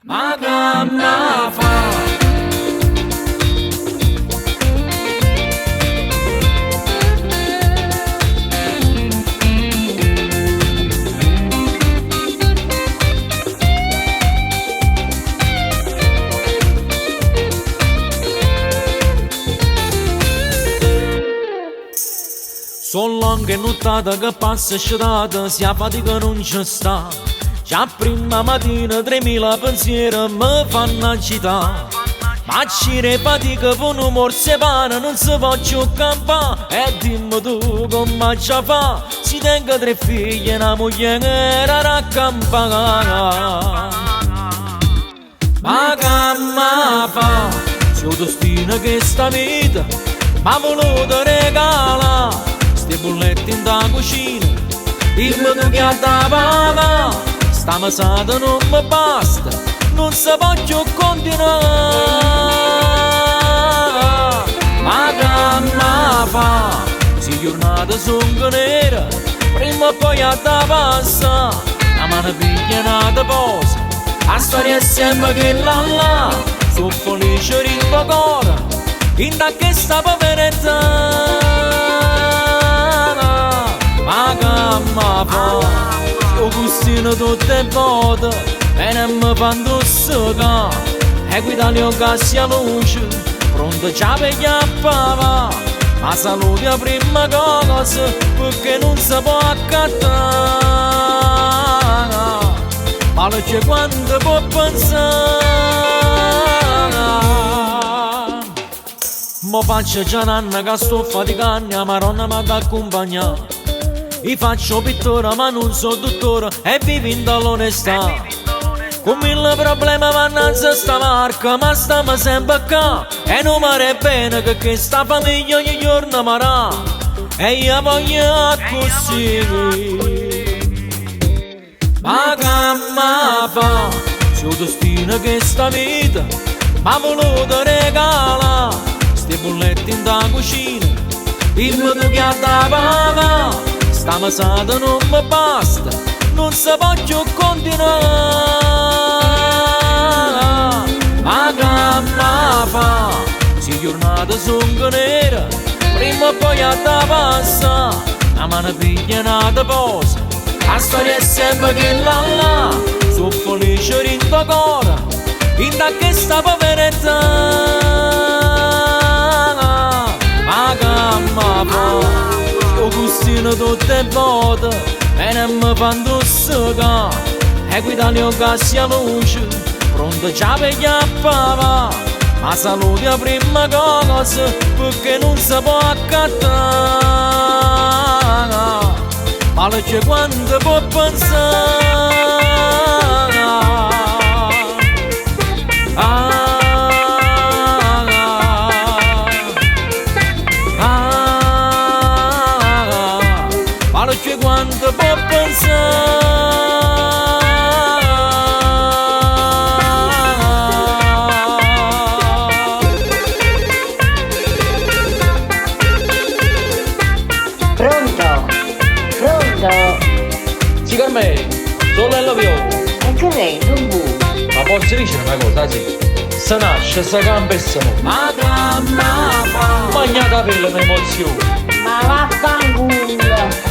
Ma gamma fa. Sono lunghe nottate che passa sciatata, si a fatica non ci sta. Già prima mattina 3000 pensieri mi fanno agitare. Ma ci fatica per un morse pane, non si può più campare. E dimmi tu come ci fa, si tenga 3 figli e una moglie che era raccampata. Ma che fa, se il destino che sta vita m'ha voluto regalare. Sti bulletti in da cucina, dimmi tu che ha da paga. Sta mesata non mi basta, non si può più continuare. Ma che fa, se giornate sono nere, prima o poi ha da passa. La mano figlia è nata posa, la storia è sempre quella là. Sono felice in tuo cuore, in da che sta poverezza. Ma che fa, io cucino tutte le volte e non mi fanno succa. E qui dalle occhi a luce, pronto già per gli appava. Ma salute la prima cosa, perché non si può accattare. Ma lo c'è quando può pensare. Mo faccio già un anno che sto faticando, la maronna mi accompagna. Io faccio pittore ma non so dottore e vivo in dall'onestà. Con 1000 problemi mannaggia sta marca, ma stiamo sempre qua. E non mi è bene che questa famiglia ogni giorno marà. E io voglio così. Ma che fa, se il destino che sta vita m'ha voluto regalare. Sti bulletti in da cucina, dimmi tu che ha da paga. Sta mesata non mi basta, non si può più continuare. Ma che fa, se giornate sono nere, prima o poi ha da passa. La mano figlia è nata posa, la storia è sempre quella là. Sono felice in tuo cuore, in da che sta poverezza. Ma che fa, io cucino tutte le volte e non mi fanno succa. E qui dalle occhi a luce, pronto già per gli appava. Ma salute la prima cosa, perché non si può accattare. Ma lo c'è quando può pensare. Quando può pensare. Pronto? Pronto? Sì, Carmelo, solo e l'avvio. E che lei, non vuoi? Ma posso dire una cosa, sì? Se nasce, se cambia e se muore. Ma che fa, magnata per l'emozione. Ma vaffanculo!